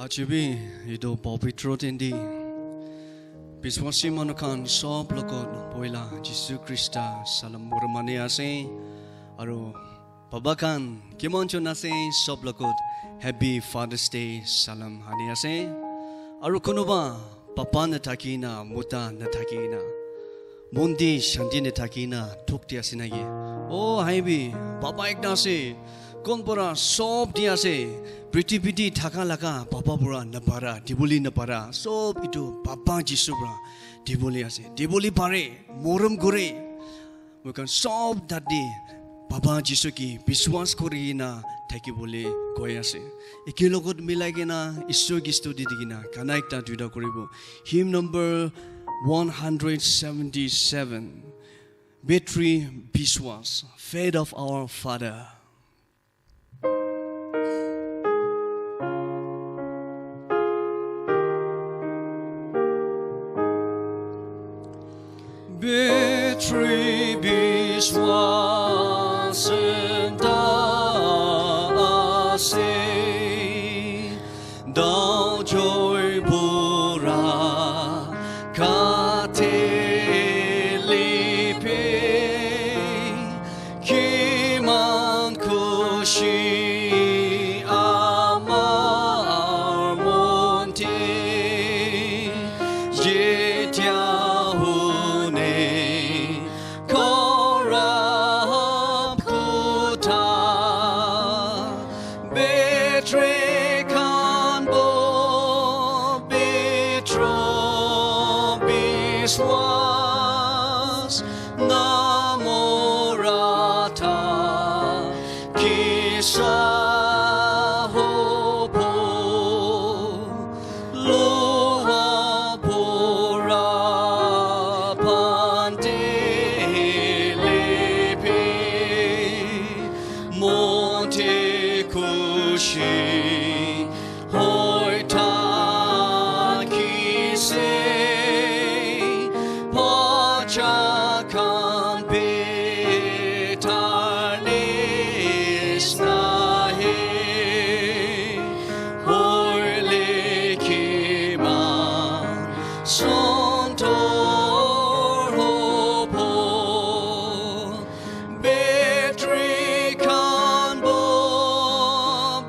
Achibi ido popitro tendi biswasi manukan sob lokot poila Jisu Krista salam murmani ase aro babakan kimoncho nase sob lokot Happy Father's Day salam hani ase aro kunuba papa na takina muta na takina mundi shanti na takina tukti asinage oh haibi papa ekna se kon pora sob dia se Piti thaka laka papa pura napara dibuli napara sob itu papa Jisu bra dibuli ase dibuli pare moram gore bukan sob tadi papa Jisu ki biswas korina thaki bole koi ase ekilogot milai kena Ishwar ki study digina kana ekta duida koribo hymn number 177 Betri Biswas Faith of our Father. Betri biswas endase dao joy pura katelipe kiman kushi amar monte Biswas namorata kisa hopo loha pura pandelepe monte kushi hoita kise Pachakan betarnis nahe Hoyle kiman sontor hopo Betri kan bo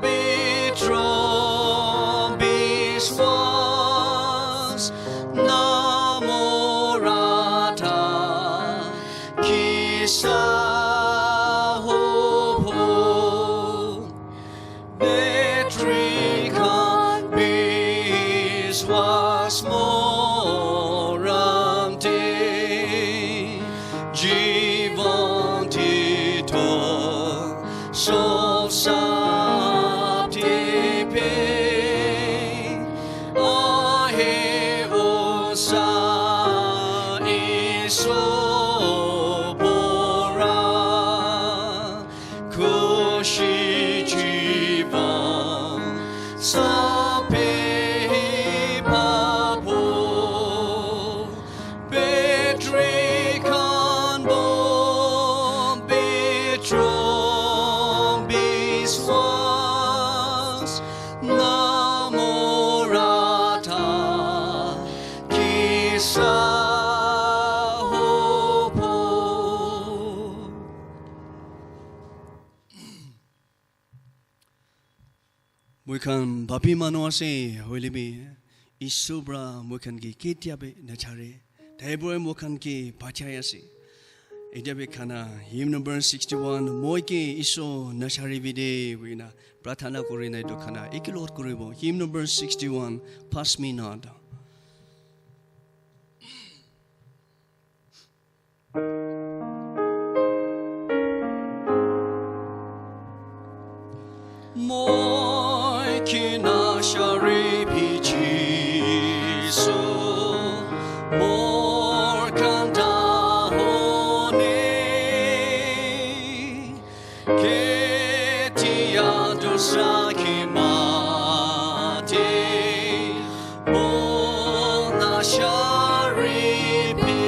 betro biswas Kisa hopo Betri kan biswas moramte Jivantito sol saptipe ahe osa iso Kushi jivan sape papo Betri kan bo betro biswas namorata kisa Mukan babi manuase hoilibi isubra mukan ki kitiabe nachare taiboy mukan ki bachayase ejabe kana hymn number 61 moike iso nachare bide wina prathana korina to kana ekilot koribo hymn number 61 pass me not Kina shari pichiso mor kanda hone ketia dosa kimate mona shari pi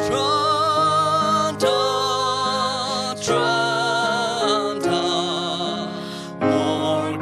tranta tranta more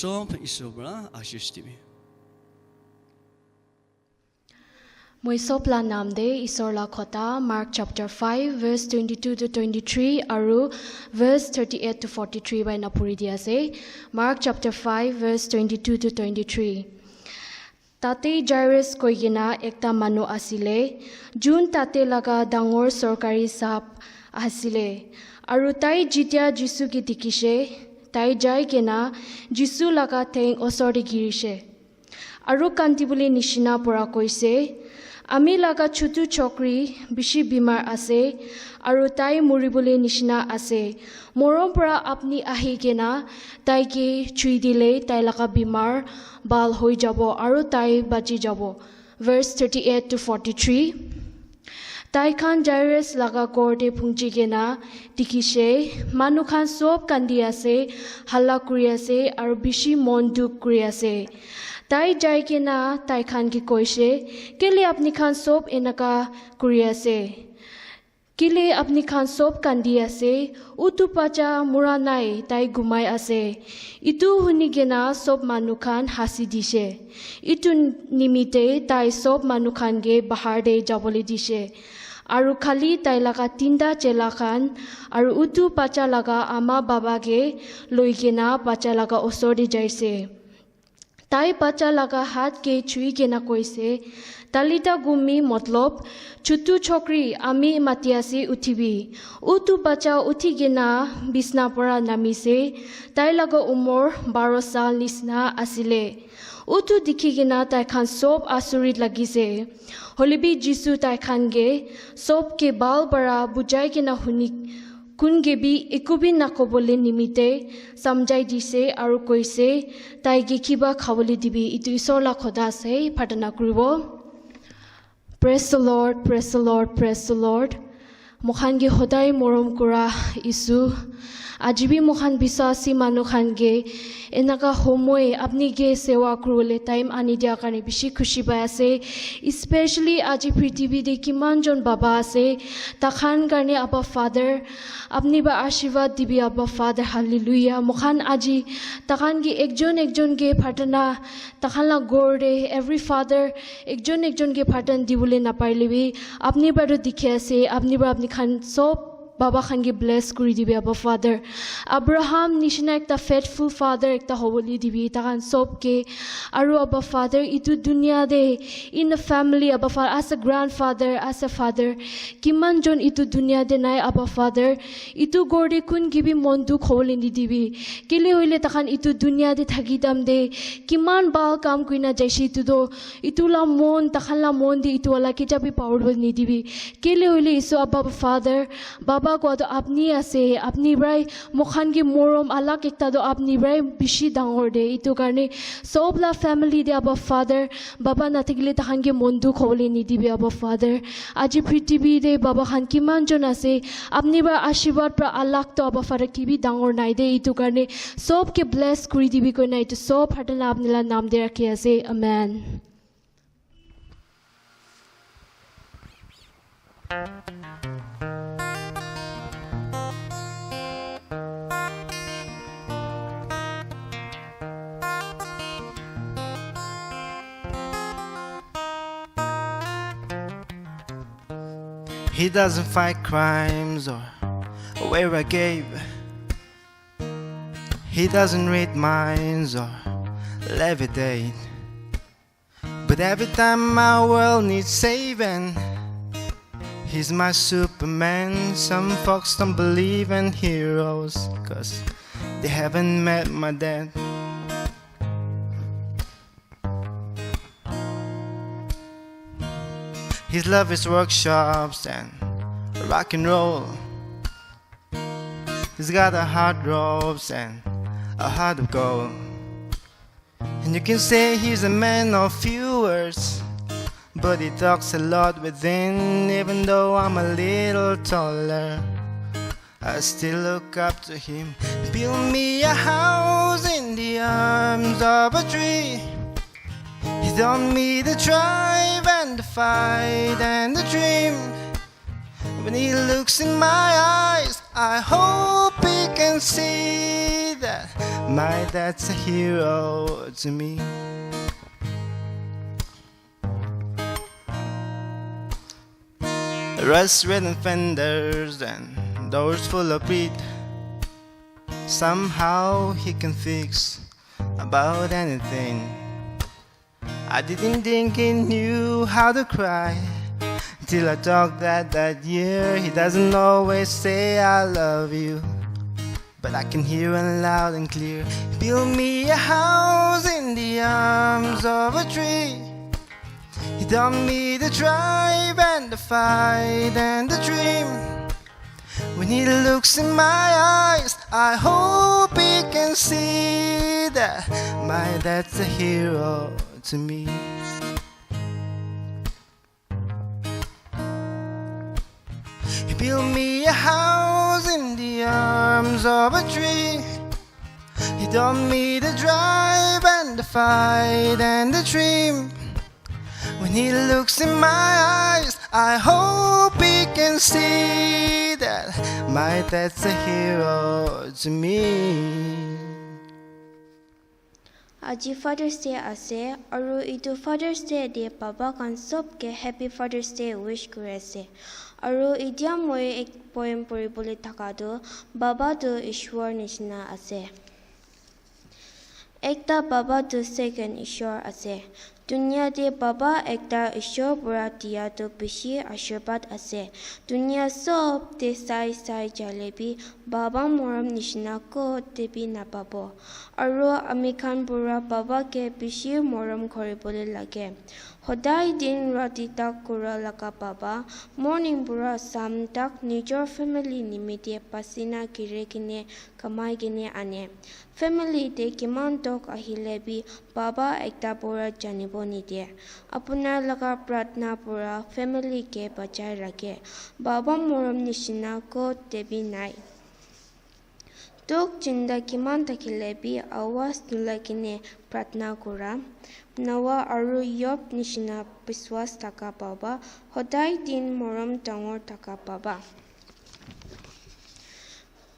sob isobra ashish dibi Moi sopla namde isorla khota Mark chapter 5 verse 22 to 23 aru verse 38 to 43 by napuri dia se Mark chapter 5 verse 22 to 23 Tate Jairus koigina ekta manu asile jun tate laga dangor sorkari sap asile aru tai jitia Jisu ki dikise tai jai kena Jisu laga theng osori girise aru kantibuli nishina pora koise Ami laga chutu chokri bishi bimar ase aru tai muribole nishina ase morom para apni ahi kena tai ki chui dile tai laga bimar bal hoi jabo aru tai bachi jabo verse 38 to 43 Tai khan Jairus laga gorde phungji kena dikise manu khan sob kandi ase halla kuri ase aru bishi monduk kuri ase Tai jai kena tai khan ki koise kele apni khan sob enaka kuri ase kile apni khan sob kandi ase utu pacha mura nai tai gumai ase itu huni gena sob manu khan hasi dise itu nimite tai sob manu khan ge bahar de jaboli dise aru khali tai laga tinda chela khan aru utu pacha laga ama baba ge loigena pacha laga osori jaise Tai pacha laga hat ke chui kena koise talita gumi matlab chutu chokri ami matiasi uthibi utu pacha uthi gena bisna pora namise tai laga umor 12 sal nisna asile utu dikhi gena tai khan sob asurit lagise holibi Jisu tai khan ge sob ke bal bara bujai kena huni kungebi ekubi nakobole nimite samjai dise aru koise tai ge kiba khawoli dibi itu isorla khoda se phatana kuribo Praise the Lord, praise the Lord, praise the Lord mokhan ge hodai morom kura isu ajibi mokhan bisasi manu khan ge enaka homoi apni ge sewa kurule time ani dia kane bishi khushi bai ase especially aji prithibi de kiman jon baba ase takhan karne aba father apni ba ashirwad dibi aba father hallelujah mokhan aji takhan ge ekjon ge phatana takhan la gorde every father ekjon ge phatan dibule na parlibi apni ba ro dikhe ase apni ba apni khan sob Baba khan ge bless kuri dibi aba father Abraham nishina ekta faithful father ekta hoboli dibi takan sob ke aru aba father itu dunia de in a family aba father as a grandfather as a father kiman jon itu dunia de nai aba father itu gorde kun gibi mondu kholi ni dibi kile hoile takan itu dunia de thagi dam de kiman bal kam kuina jaisi tu do itu la mon takan la mon de itu wala kitabi power ni dibi kile hoile isu aba father baba ko to apni ase apni brai mokhan gi morom alak ekta do apni brai bishi dangor de itu karne sob la family de aba father baba nathigile tahan ge mondu khole ni dibe aba father aji prithibi de baba khan kiman jon ase apni ba ashirwad pra alak to aba father ki bi dangor nai de itu karne sob ke bless kuri dibi ko nai to sob hatala apni la naam de rakhe ase amen He doesn't fight crimes or wear a cape. He doesn't read minds or levitate. But every time my world needs saving, he's my Superman. Some folks don't believe in heroes 'cause they haven't met my dad. His love is workshops and rock and roll. He's got a heart ropes and a heart of gold. And you can say he's a man of few words, but he talks a lot within. Even though I'm a little taller, I still look up to him. Build me a house in the arms of a tree. He taught me the drive and the fight and the dream. When he looks in my eyes, I hope he can see that My dad's a hero to me. Rust-ridden fenders and doors full of grit. Somehow he can fix about anything. I didn't think he knew how to cry till I talked that year. He doesn't always say I love you, but I can hear it loud and clear. Build me a house in the arms of a tree. He taught me the drive and the fight and the dream. When he looks in my eyes, I hope he can see that my dad's a hero to me. He built me a house in the arms of a tree. He taught me the drive and the fight and the dream. When he looks in my eyes, I hope he can see that my dad's a hero to me. Aji Father's Day ase aru itu Father's Day de Baba kan sob ke Happy Father's Day wish kure ase. Aru idia moi ek poem poribole thakado Baba tu Ishwar nishna ase. Ekta Baba tu second Ishwar ase. Dunia de Baba ekta Ishwar pura dia tu bishi ashirbat ase. Dunia sob de sai jalebi Baba moram nishna ko tebi napabo. Aru amikhan pura Baba ke bishi moram koribole lage. Hodai din rati tak kura laka Baba. Morning pura sam tak nijor family nimite pasina kire kine kamai kine ane. Family de kiman tok ahilebi Baba ekta pura janibo nide. Apunar laka pratna pura family ke bachai rake. Baba moram nishina ko tebi nai. Tok jinda kiman takilebi awas nulakine pratna kura. Nawa aru yop nishina biswas taka Baba. Hodai din moram tangor taka Baba.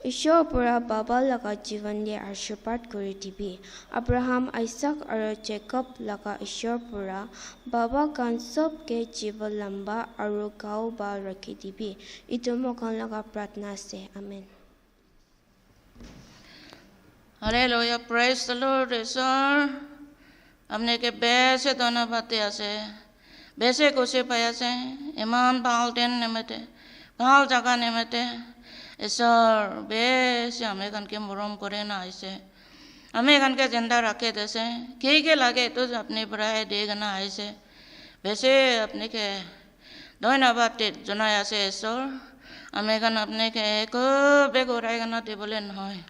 Ishwar pura Baba laga jivan de ashirbat kuri dibi. Abraham, Isaac aru Jacob laga Ishwar pura Baba kan sob ke jivan lamba aru gau ba rakhi dibi. Itu mokan laga pratna se. Amen. Hallelujah, praise the Lord, sir. हमने के बेसे दोनों बातें आसे बेसे कुछ पाया से ईमान बाल दिन निमते बाल जगह निमते ऐसा बेसे हमें कन के मुरम करे ना ऐसे हमें कन के जिंदा रखे जैसे के लगे तो अपने बुराई देगा ना ऐसे बेसे अपने के दोनों बातें जुनाया से ऐसा हमें कन अपने के एक बेगुराई करना ते बोले ना है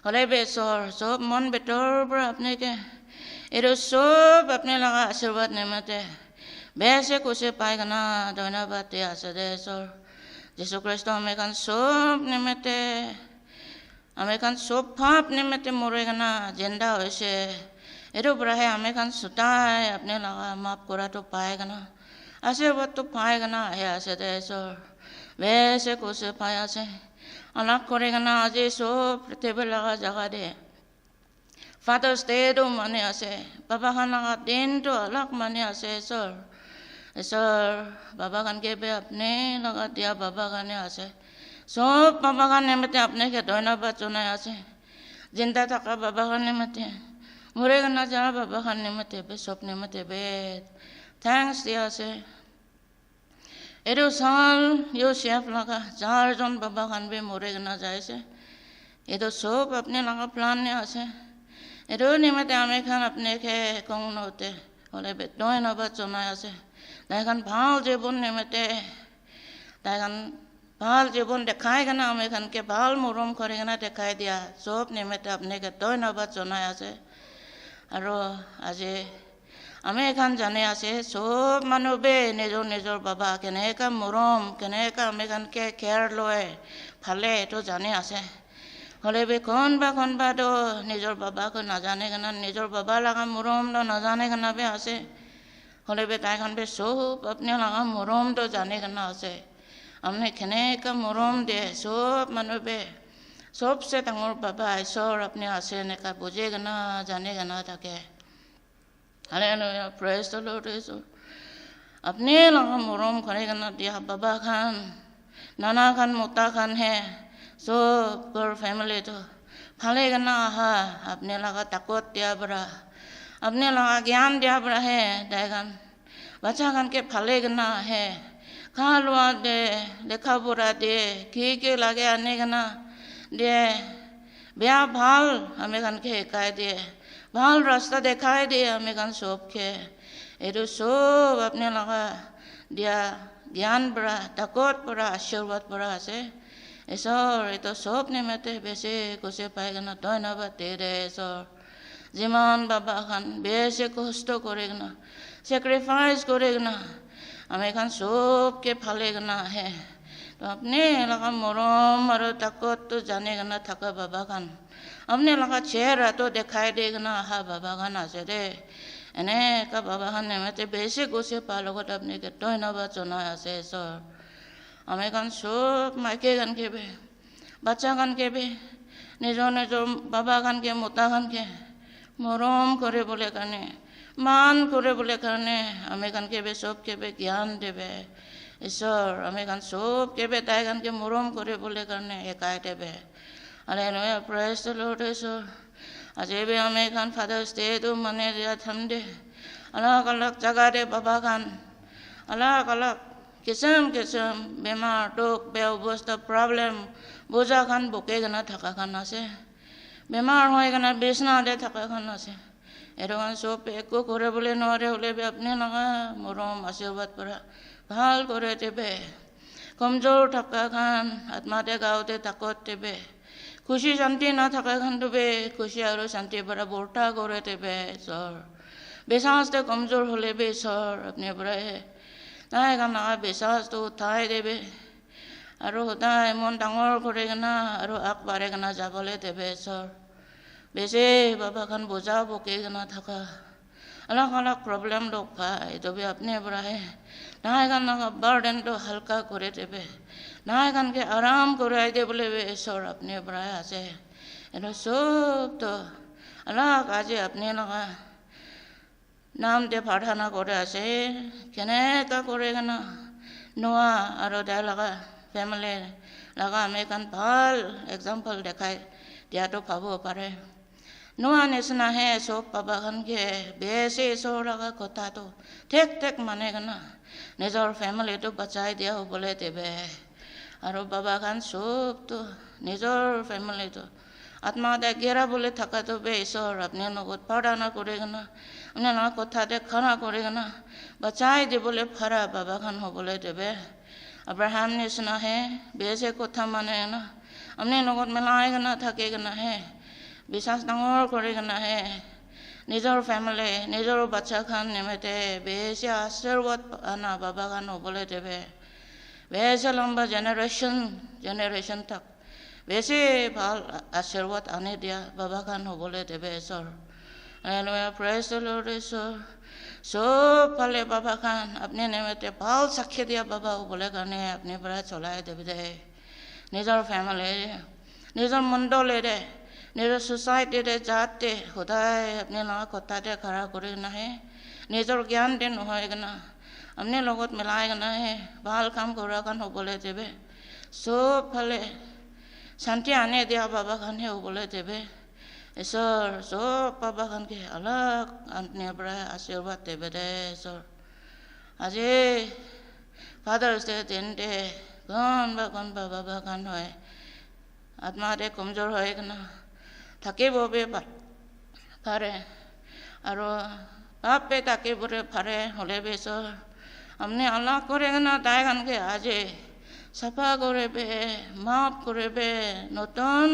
हले बेसोर सब मन बेटर पर अपने के इधर सब अपने लगा आशीर्वाद निमते बेसे कुछ पाएगा ना दोनों बातें आसे दे सर यीशु क्रिस्ट हमें कन सब निमते हमें कन सब पाप निमते मरेगा ना जिंदा होइसे इधर पर है हमें कन सुता है अपने लगा माफ करा तो पाएगा ना आशीर्वाद तो पाएगा ना है आसे दे सर बेसे कुछ पाया से अलग करेगा ना आज सब पृथ्वी लगा जगह दे Father's Day to mane ase Baba kan langa din to alak mane ase sir Baba kan ke be apne laga dia Baba kan ase so Baba kan nemate apne ke doina ba chuna ase jinda thaka Baba kan nemate mure kan na ja Baba kan nemate be sop nemate be thanks dia ase edo sal yo chef laga jar jon Baba kan be mure kan na jaise edo sop apne laga plan ne ase Edo ni mate ame kan apne ke kong note ole bet doy na ba chona ase dai kan bhal jebon ni mate dai kan bhal jebon dekhai kana ame kan ke bhal morom kore kana dekhai dia sob ni mate apne ke doy na ba chona ase aro aje ame kan jane ase sob manu be nejor baba kene ka morom kene ka ame kan ke care loe phale to jane ase हले बे कौन बा तो निजर बाबा को ना जाने का ना निजर बाबा लगा मुरोम तो ना जाने का ना बे आसे हले बे ताई खान बे सोप अपने लगा मुरोम तो जाने का ना आसे हमने खने का मुरोम दे सोप मनु बे सबसे डाঙर बाबा ঈশ্বৰ আপুনি আছে এনেকা বুজেগা না জানেগা না থাকে hallelujah praise the lord Jesus আপুনি লগা মৰম কৰেগা না দিয়া বাবা খান নানা খান মোতা খান হে সব গৰ ফ্যামিলি তো ভালেগা না আহা আপুনি লগা তাকত দিয়া বৰা আপুনি লগা জ্ঞান দিয়া বৰা হে দাইগান বাচ্চা খান কে ভালেগা না হে খালোৱা দে লেখা পঢ়া দে কি লাগে আনেগা না দে বেয়া ভাল আমি কানকে শিকাই দিয়ে ভাল ৰাস্তা দেখাই দিয়ে আমি কান সবকে এইটো সব আপুনি লগা দিয়া জ্ঞান পৰা তাকত পৰা আশীৰ্বাদ পৰা আছে ঈশ্বৰ এইটো সব নিমিত্তে বেছি কুচি পাই কিনে ধন্যবাদ দে ঈশ্বৰ যিমান বাবা খান বেছি কষ্ট কৰি কিনে চেক্ৰিফাইচ কৰি কিনে আমি খান সবকে ভালে কিনে আহে আপনি লগা মৰম আৰু তাকতটো জানি কিনে থকা বাবা খান আপুনি লগা চেহেৰাটো দেখাই দি কিনে আহা বাবা খান আছে দে এনেকা বাবা খান নিমিত্তে বেছি গুচি পোৱাৰ লগত আপুনিকে ধন্যবাদ জনাই আছে ঈশ্বৰ আমি খান সব মাইকী খানকে বে বাচ্চা খানকে বে নিজৰ বাবা খানকে মোতা খানকে মৰম কৰিবলৈ কাৰণে মান কৰিবলৈ কাৰণে আমি খানকে বে সবকে বে জ্ঞান দেবে ঈশ্বৰ আমি খান সবকে বে তাই খানকে মৰম কৰিবলৈ কাৰণে শিকাই দেবে হালেলুয়া প্ৰেজ দ্য লৰ্ড ঈশ্বৰ আজি বে আমি খান ফাদাৰ্ছ ডেটো মানে দিয়া থামদে अलग जगह दे बाबा खान अलग किस्म बेमार दुख बे अवस्था प्रॉब्लम बोझा खान बोके गना थका खान आसे बेमार होय गना बेसना दे थका खान आसे एरो खान सब एको करे बोले नरे होले बे अपने लगा मरम आशीर्वाद परा ভাল करे देबे कमजोर थका खान आत्मा दे गावते ताकत देबे खुशी शांति ना थका खान देबे खुशी और शांति परा बोर्ता करे देबे सर बेसास दे कमजोर होले बे सर अपने परा है ताई खान ना बेसास तो उठाई देबे और ताई मन डांगर करे गना और आग बारे गना जाबले देबे सर बेसे बाबा खान बोझा बोके गना थका अलग प्रॉब्लम लोग पाए तो भी अपने परा है नाय खान ना बर्डन तो हल्का करे देबे नाय खान के आराम कराई दे बोले बे सर अपने परा আছে এনো সব তো अलग आज अपने लगा नाम दे प्रार्थना करे আছে কেনেকা করে না নোয়া আর দে লাগা ফ্যামিলি লাগা আমি কান ভাল एग्जांपल দেখাই দিয়াটো পাব পারে নোয়া নিচিনা হে সব বাবা খান কে বেছি সৰ লগা কথাটো ঠিক মানে না নিজৰ ফ্যামিলিটো বচাই দিয়া হ'বলে দেবে আৰু বাবা খান সব তো নিজৰ ফ্যামিলিটো आत्मा दे गेरा बोले थका तो बे ईश्वर अपने লগত प्रार्थना करेगा अपने ना कथा दे खरा करेगा बचाई दे बोले फरा बाबा खान हो बोले देबे अब्राहम ने सुना है बेसे कथा माने ना अपने লগত मिलाएगा ना थकेगा ना है विश्वास डांगर करेगा ना है निजर फैमिली निजर बच्चा खान निमित्ते बेसे आशीर्वाद आना बाबा खान हो बोले देबे बेसे लंबा जनरेशन तक बेसे ভাল आशीर्वाद आने दिया बाबा खान हो बोले देबे sir hallelujah praise the Lord sir सब फाले बाबा खान अपने निमित्ते ভাল साक्षी दिया बाबा हो बोले करने अपने पर चलाए देबे दे निजर फैमिली निजर मंडले दे निजर सोसाइटी दे जाते खुदाय अपने ना कथा दे खरा करे ना है निजर ज्ञान दे নহয় ना अपने লগত मिलाएगा ना है ভাল काम करा खान हो बोले देबे सब फाले शांति आने दिया बाबा खान है बोले देबे ईश्वर सब बाबा खान के अलग अपने बड़ा आशीर्वाद देबे दे ईश्वर आज फादर्स डे दिन दे कौन बाबा खान है आत्मा दे कमजोर है ना थके बोबे पारे और बाप पे ताके बोरे पारे होले बे ईश्वर हमने अलग करेगा ना ताई खान के आज সাফা করে বে মাফ করে বে নতুন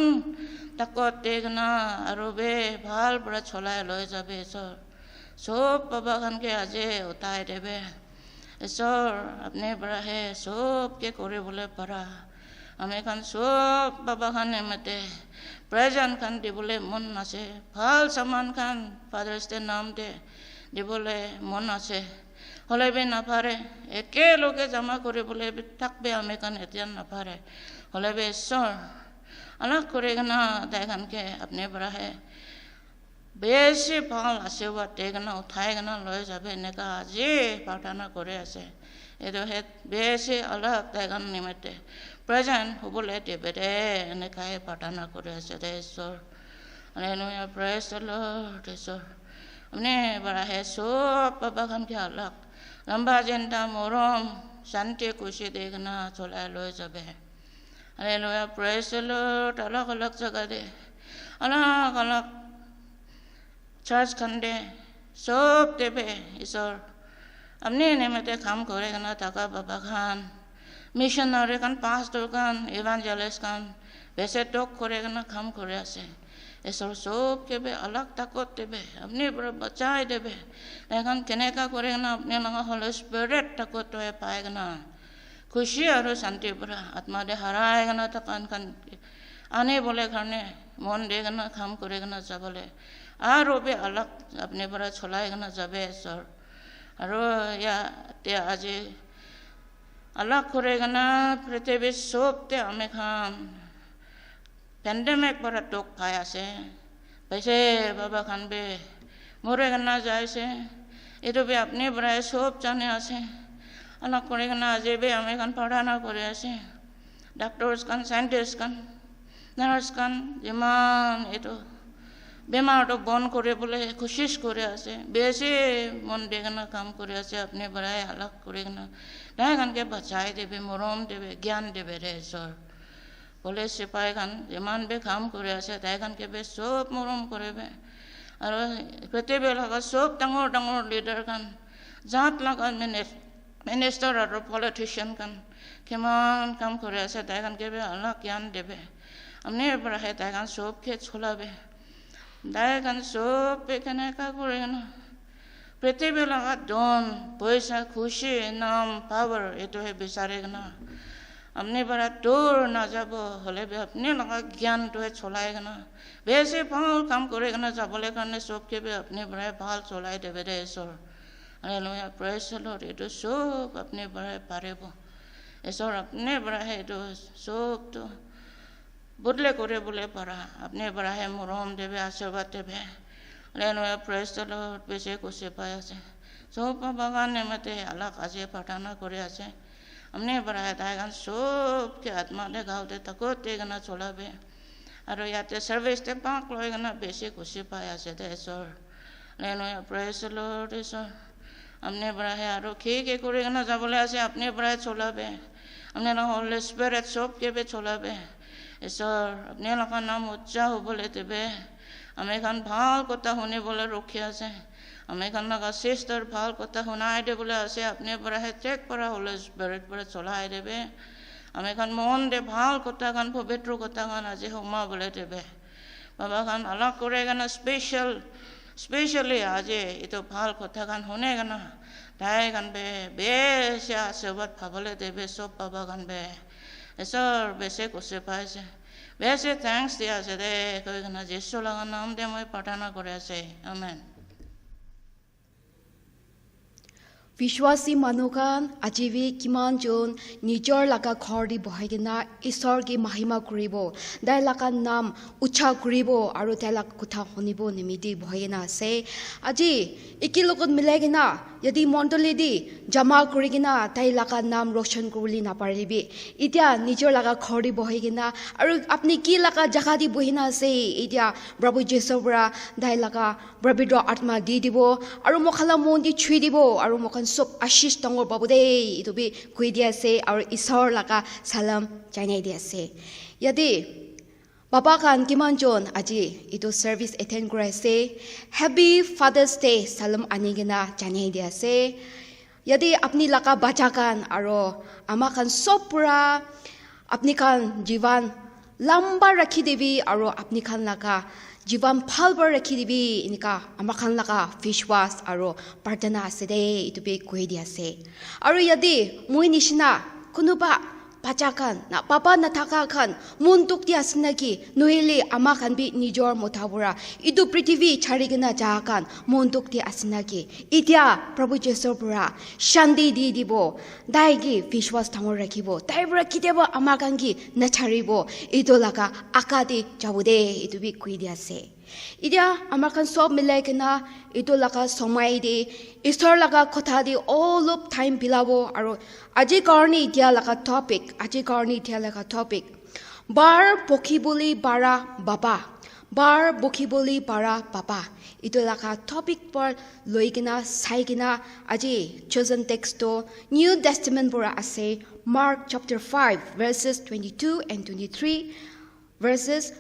তাকত দেখ না আর বে ভাল পড়া ছলাই লয় যাবে ঈশ্বর সব বাবা খানকে আজি উঠাই দেবে ঈশ্বর আপনি পড়া হে সবকে করে বলে পারা আমি খান সব বাবা খান নিমিত্তে প্রেজেন্ট খান দিবলে মন আছে ভাল সামান খান ফাদার্স ডে নাম দে দিবলে মন আছে হলে বে না পারে একেলগে জমা করে বলে থাকবে আমি কান এতিয়া না পারে হলে বে ঈশ্বৰ अलग करेगा देखन के अपने बड़ा है बेसी फल आशीर्वाद देगा उठाएगा लय जाबे नेका আজি प्रार्थना करे আছে এটো হে বেছি अलग देखन निमित्ते प्रेजेंट होबले देबे दे এনেকাই प्रार्थना करे আছে দে ঈশ্বর हालेलुया प्रेज द लॉर्ड ঈশ্বর अपने बड़ा है सब बाबा खान के अलग लंबा जिंदा मोरम शांति खुशी देखना चला लय जाबे हालेलुया प्रेज द लॉर्ड अलग अलग जगह दे अलग अलग चर्च खंडे सब देबे ईश्वर अपने निमित्ते काम करेगा ना ताका बाबा खान मिशनरी खान पास्टर खान इवेंजलिस्ट खान वैसे टॉक करेगा ना काम करे आसे ईश्वर सब के बे अलग ताकत देबे अपने पर बचाए देबे लेकिन केने का करेगा ना अपने लगा होली स्पिरिट ताकत तो पाएगा ना खुशी और शांति पर आत्मा दे हराएगा ना तकान खान आने बोले करने मन देगा ना काम करेगा ना जाबले और भी अलग अपने पर चलाएगा ना जाबे सर और या ते आज अलग करेगा ना पृथ्वी सोपते हमें खान पेंडेमिक पर टोक पाया से वैसे बाबा खान बे मोरेगा ना जाए से ये तो भी अपने बराए सोप जाने आसे अलग करेगा ना आज भी हमें खान पढ़ाना करे आसे doctors Khan scientist Khan nurse Khan जिमान ये तो बेमार तो बन करे बोले कोशिश करे आसे बेसी मन देगा काम करे आसे अपने बराए अलग करेगा ना दाय खान के बचाए देबे मरम देबे ज्ञान देबे रे सर बोले सिपाही खान जिमान बे काम करे आसे दाय खान के बे सब मरम करेबे और पृथ्वी लगा सब डांगर डांगर लीडर खान जात लगा मिनिस्टर और पॉलिटिशियन खान किमान काम करे आसे दाय खान के बे अलग ज्ञान देबे हमने बराए दाय खान सब के छोलाबे दाय खान सब केने का करेगा ना पृथ्वी लगा धन पैसा खुशी नाम पावर ये तो है बिचारेगा ना हमने बड़ा दूर ना जाबो होले भी अपने लगा ज्ञान तो है चलाएगा ना वैसे भाल काम करेगा ना जाबले करने सब के भी अपने बड़ा भाल चलाए देबे रे ईश्वर हालेलुया प्रेज द लॉर्ड ये तो सब अपने बड़ा पारेबो ईश्वर अपने बड़ा है तो सब तो बदले करे बोले पड़ा अपने बड़ा है मरम देबे आशीर्वाद देबे हालेलुया प्रेज द लॉर्ड बेसे कुछ पाया से सब बागान ने मते अलग आजे प्रार्थना करे आसे हमने बड़ा है दायगान सब के आत्मा दे गावते तको तेगना चलाबे और याते सर्विस ते पाक लोयगना बेसे कुछ पाया से दे sir hallelujah praise the lord ईश्वर हमने बड़ा है और के करेगा जाबले आसे अपने बड़ा चलाबे हमने ना होली स्पिरिट सब के बे चलाबे ईश्वर अपने लगा नाम उच्चा हो बोले देबे हमें खान भाल कथा होने बोले रखिया से हमें खान लगा सिस्टर भाल कथा होनाए दे बोले आसे अपने बड़ा है चेक पड़ा होली स्पिरिट पर चलाए देबे हमें खान मन दे भाल कथा खान पवित्र कथा खान आज होमा बोले देबे बाबा खान अलग करेगा ना स्पेशली आज ये तो भाल कथा खान होने का ना दाय खान बे बेसे आशीर्वाद भावले देबे सब बाबा खान बे सर वैसे कुछ पाए से वैसे थैंक्स दिया से दे कोई ना यीशु लगा नाम दे मैं प्रार्थना करे से आमेन विश्वासी मानुकान आजीवी किमान जोन निजर लगा घरदी बहायगिना ईश्वर की महिमा करिबो दाय लगा नाम उच्चा करिबो आरो दाय लगा कथा हनिबो निमिति बहायगिना से আজি एकी লগত मिलायगिना यदि मंडली दी जमा करिगिना दाय लगा नाम रोशन करली ना पारिबि इতিয়া निजर लगा घरदी बहायगिना आरो अपनी की लगा जगह दी बहिना से इতিয়া प्रभु जेसुबरा दाय लगा पवित्र आत्मा दी दिबो आरो मखला मन दी छुई दिबो आरो मखन सब आशीष तंगोर बाबू दे इतो भी कोई दिया से और ईश्वर लगा सलाम जाने दिया से यदि बाबा कान किमान जोन आजी इतो सर्विस अटेंड करे से हैप्पी फादर्स डे सलाम आनेगिना जाने दिया से यदि अपनी लगा बच्चा कान और आमा कान सब पूरा अपनी कान जीवन लंबा रखी देवी और अपनी कान लगा जीवन फल पर रखी दिबी इनका अमखान लगा विश्वास और प्रार्थना से दे इतुबे कोई दिया से और यदि मुई निशिना कुनुबा pachakan na papa na thakakan muntuk ti asnaki nohile ama khan bi nijor mothabura idu prithvi charigena jakan muntuk ti asnaki itia prabhu jesu pura shanti di dibo daigi vishwas thangor rakhibo taibra kitebo ama khan ki na charibo idolaka akadi jabude idu bi kui ase Idia amakan sob milai kena itu laka somai di istor laka kotha di all of time bilabo aro aji karni dia laka topic bar bokibuli bara baba bar bokibuli bara baba itu laka topic par loi kena sai kena aji chosen text to New Testament pura ase Mark chapter 5 verses 22 and 23 verses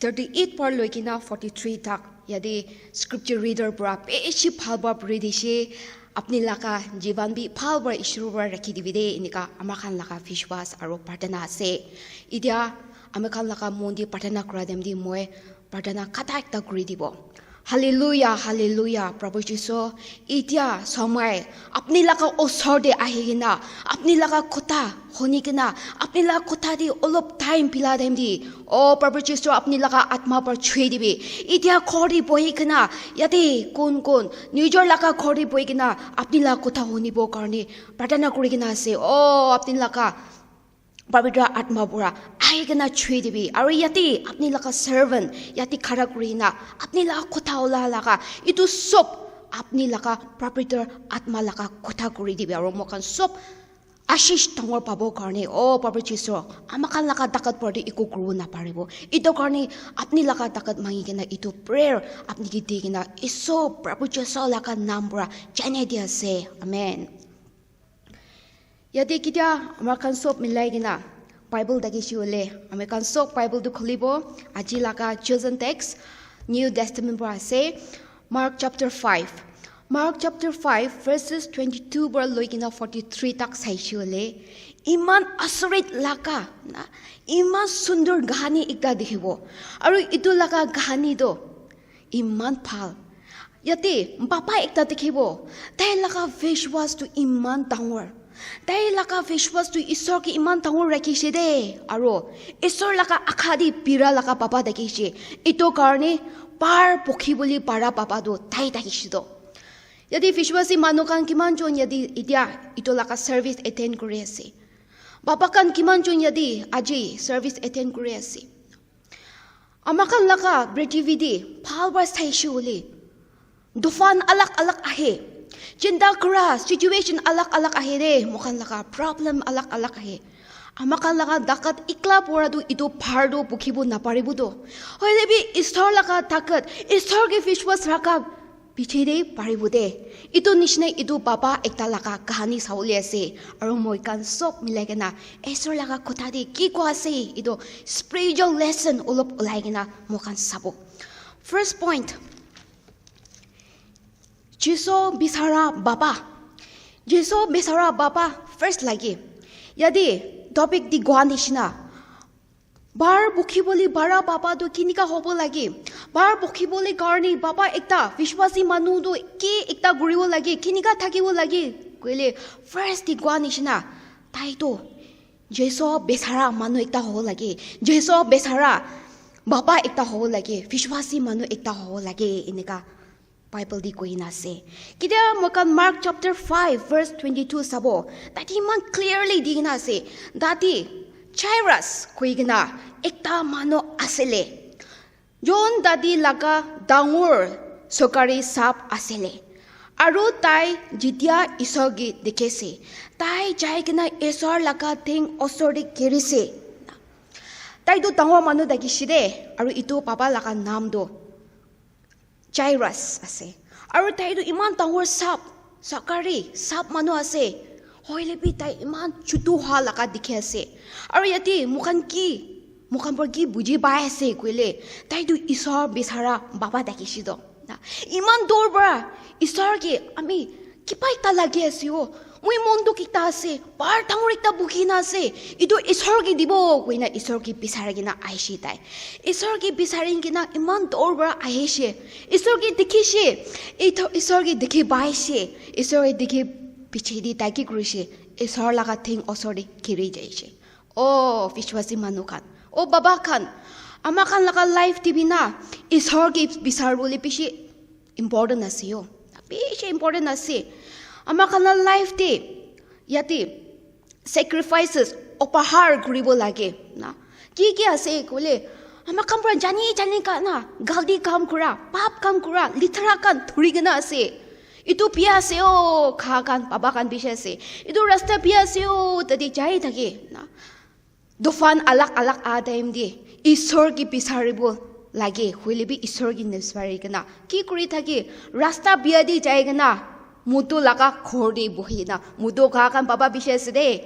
38 par loikina 43 tak yadi scripture reader pura peshi phalba pridishe apni laka jivan bi phalba ishrubar rakhi divide inika amakan laka vishwas aro pratana ase idia amakan laka mondi pratana kura dem di moy pratana kata ekta kuri dibo Hallelujah, hallelujah, Prabhu Jesu. Itia somai apni laka osor de ahigina, apni laka kota honigina, apni laka kota di olop time pila dem di. Oh Prabhu Jesu apni laka atma par chui dibi. Itia khori bohigina, yati kun nijor laka khori bohigina, apni laka kota honibo karni pratana kurigina ase. Oh apni laka Pavitra Atma Pura, I gonna treat be. Ariati, Apni laka servant, Yati Karagrina, Apni laka Kotaola laka, itu sop, Apni laka Pavitra Atma laka Kotaguri di Aromokan sop, Ashish Tangor Pabo Karni, oh Pabrichiso, Amakan laka Dakat Party Iku Gruna Paribo, Ito Karni, Apni laka Dakat Mangina, Ito prayer, Apni Digina, Iso, Pabrichiso laka Nambra, Janedia say, Amen. Yadi kita American soap milai gina Bible dagi shiule American soap Bible du kholibo aji laka chosen text New Testament bra say Mark chapter 5 verses 22 bra loigina 43 tak sai shiule iman asrit laka na iman sundur gahani ekta dikhibo aru itu laka gahani do iman phal yati bapa ekta dikhibo tai laka vishwas to iman dangor Dai laka vishwas tu isor ki iman tangor rakhishe de aro isor laka akhadi pira laka papa dakhishe ito karne par pokhi boli para papa do tai dakhishe do yadi vishwasi manukan kiman jon yadi idia ito laka service attend kore ase baba kan kiman jon yadi aji service attend kore ase amakan laka bretividi phalbar saishe ole dufan alak ahe Cinta keras, situation alak-alak akhirnya, mukan laka problem alak-alak akhir. Amakan laka dakat ikla pura tu itu pardo bukibu naparibu tu. Hoi lebi istor laka takat, istor ke vishwas raka pichide paribu de. Itu nishne itu bapa ekta laka kahani sauli ase. Aru moikan sop milagena. Istor laka kota de kiko ase. Itu spiritual lesson ulop ulagena mukan sabuk. First point. Jesu bisara bapa first lagi yadi topic di guanishna bar bukhi boli bara bapa do kinika hobo lagi bar bukhi boli karni bapa ekta vishwasi manu do ki ekta guribo lagi kinika thakibo lagi koile first di guanishna tai to Jesu besara manu ekta hobo lagi Jesu besara bapa ekta hobo lagi vishwasi manu ekta hobo lagi inika Bible di koina se. Kita makan Mark chapter 5 verse 22 sabo. Dati man clearly di gina se. Dati Jairus koigina ekta mano asele. John dati laga dangur sokari sap asele. Aru tai jitia isogi dekese. Tai jai gina esor laga ting osori kerise. Tai do dangur mano daki shide. Aru itu papa laga nam do. Jairus ase. Aru tai do iman tangor sap mano ase. Hoi lebi tai iman chutu ha laka dikhe ase. Aru yati mukan pergi buji bai ase koile. Tai do isor bisara baba dakishido. Iman dor bra isor ki ami kipai ta lagi ase o. Mui mondo kita ase. Par tangor ekta bukina ase. Itu isor ki dibo koina isor ki bisara gina aishi tai. Isor ki bisarin gina iman dor bra ahishe. Isor ki dikhishe. Ito isor ki dikhi baishe. Isor ki dikhi pichedi tai ki kurishe. Isor laga thing osori kiri jaishe. Oh, Vishwasi Manukan. Oh, Babakan. Amakan laka life tibina. Ishor ki bisar boli pishi important asi yo. Pishi important asi. Amakan la life ti. Yati sacrifices opahar gribo lage. Na. Ki ase kule. Amakan pura jani ka na. Galdi kam kura. Pap kam kura. Litera kan thuri gana ase. Itu pia ase o. Khakan babakan pishi ase. Itu rasta pia ase o. Tadi jai thake. Na. Dufan alak adaim di Ishor ki pisaribo lage huile bi Ishor ki neswari kana ki kuri thaki rasta biadi jai kana mudu laka khorde bohi na mudu kha kan baba bishes de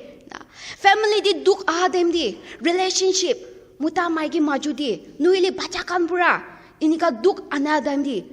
family di duk adaim di relationship muta mai ki majudi nuile bacha kan pura inika duk anadaim di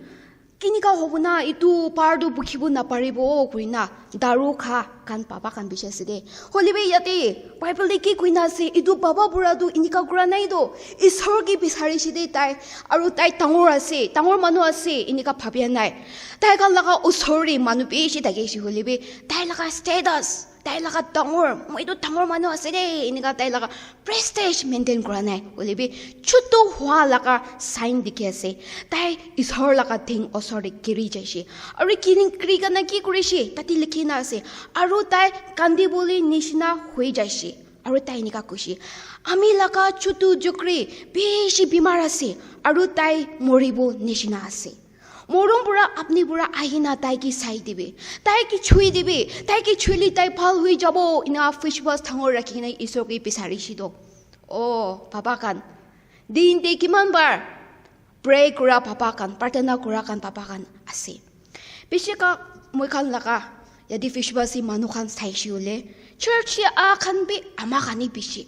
kinika hobuna itu pardu bukhibu na paribo kuina daru kha kan papa kan bishes de holibe yate bible de ki kuina se itu baba pura du inika kura nai do Ishor ki bisari side tai aru tai tangor ase tangor manu ase inika bhabia nai tai kan laga usori manu be shi dage shi holibe tai laga status tai laga tangor moi do tangor manu ase de inika tai laga prestige maintain kura nai holibe chutu hwa laga sign dikhe ase tai Ishor laga thing osori kiri jaishi aru kini kri kana ki kurishi tati likhina ase aru tai kandi boli nishina hoi jaishi aru tai nika kushi ami laga chutu jukri beshi bimar ase aru tai moribo nishina ase morum pura apni pura ahina tai ki sai dibe tai ki chui dibe tai ki chuli tai phal hui jabo ina fishwas thangor rakhina Ishor ki pisari shido oh papa kan din de kiman bar pray kura papa kan pratana kura kan papa kan ase bishika moi kan laga yadi fishwasi manu kan saishi ule church ya a kan bi ama kani bishi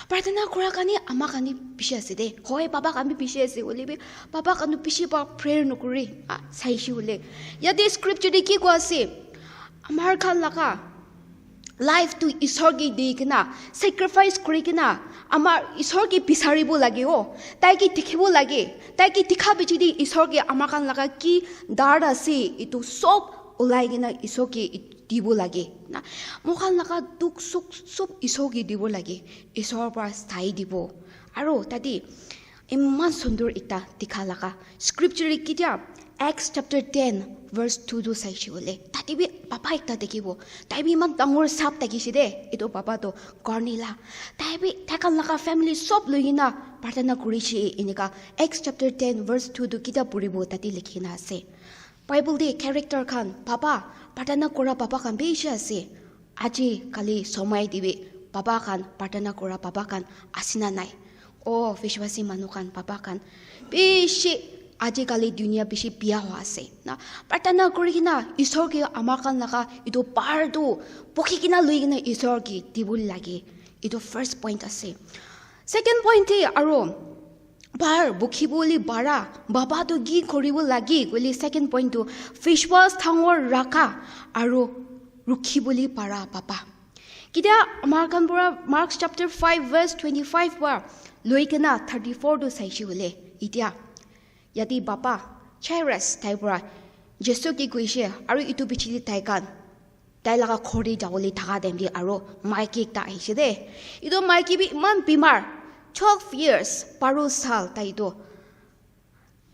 pratana kura kani ama kani bishi ase de hoy papa kan bi bishi ase ule bi papa kan bishi ba prayer nukuri saishi ule yadi scripture de ki ko ase amar kan laga life to Ishor ki de kina sacrifice kuri kina amar Ishor ki pisaribo lage o tai ki tikhibo lage tai ki tikha bichi di Ishor ki amar kan laga ki dar ase itu sob ulai gina Ishor ki dibo lage na mokhan laga duk suk sob Ishor ki dibo lage Ishor par sthai dibo aro tadi imman sundur ekta tikha laga scripture kitia Acts chapter 10 verse 2 to sai shule tati bi papa ekta dekibo tai bi man dangor sap takishi de ito papa to cornila tai bi takan laga family sob loina pratana kurishi inika Acts chapter 10 verse 2 to kita puribo tati likhina ase bible de character khan papa pratana kora papa kan be ase aji kali somai dibe papa kan pratana kora papa kan asina nai oh vishwasi manu kan papa kan bishi আজিকালি দুনিয়া বেশি বিয়া হোৱা আছে না প্ৰাৰ্থনা কৰি কিনা ঈশ্বৰ কি আমাৰ কান লাগা ইটো পাৰটো পখি কিনা লৈ কিনা ঈশ্বৰ কি দিবল লাগে ইটো ফাৰ্স্ট পইণ্ট আছে সেকেন্ড পইণ্ট আৰু বাৰ বখিবলি বাৰা বাবাটো কি কৰিব লাগে গলি সেকেন্ড পইণ্টটো ফিশৱাছ থাঙৰ ৰাখা আৰু ৰুখিবলি পাৰা পাপা কিটা আমাৰ কান পৰা মাৰ্কছ চেপ্টাৰ 5 ভাৰ্স 25 পৰা লৈ কিনা 34 টো চাইছি হলে ইতিয়া yadi bapa Jairus tai pura Jesu ki kuise aru itu bichi tai kan tai laga khori jawoli thaga demdi aru maiki ta aise de ido maiki bi man bimar 12 years paru sal tai do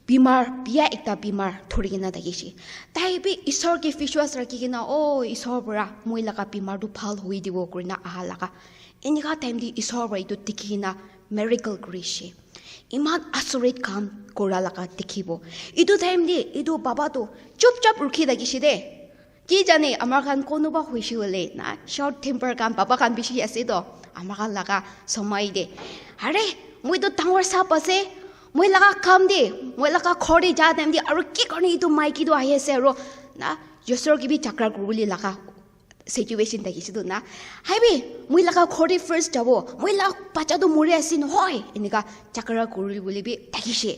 bimar biya ekta bimar thori gina dagishi tai bi Ishor ki vishwas rakhi gina oh Ishor pura moi laga bimar du phal hui dibo kurina aha laga enika time di Ishor bai du tikhina miracle grishi iman asurit kam kora laga dikhibo idu time di idu baba to chupchap rukhi dagishi de ki jane amar khan kono ba hoishi hole na short temper kam baba khan bishi ase do amar khan laga somai de are moi to tangor sap ase moi laga kam de moi laga khori ja dem di aru ki korni idu maiki do ahi ase ro na Yosor ki bi chakra guruli laga situation dagishi do na haibi moi laga khori first jabo moi la pacha do mure asin hoy enika chakra guruli boli bi dagishi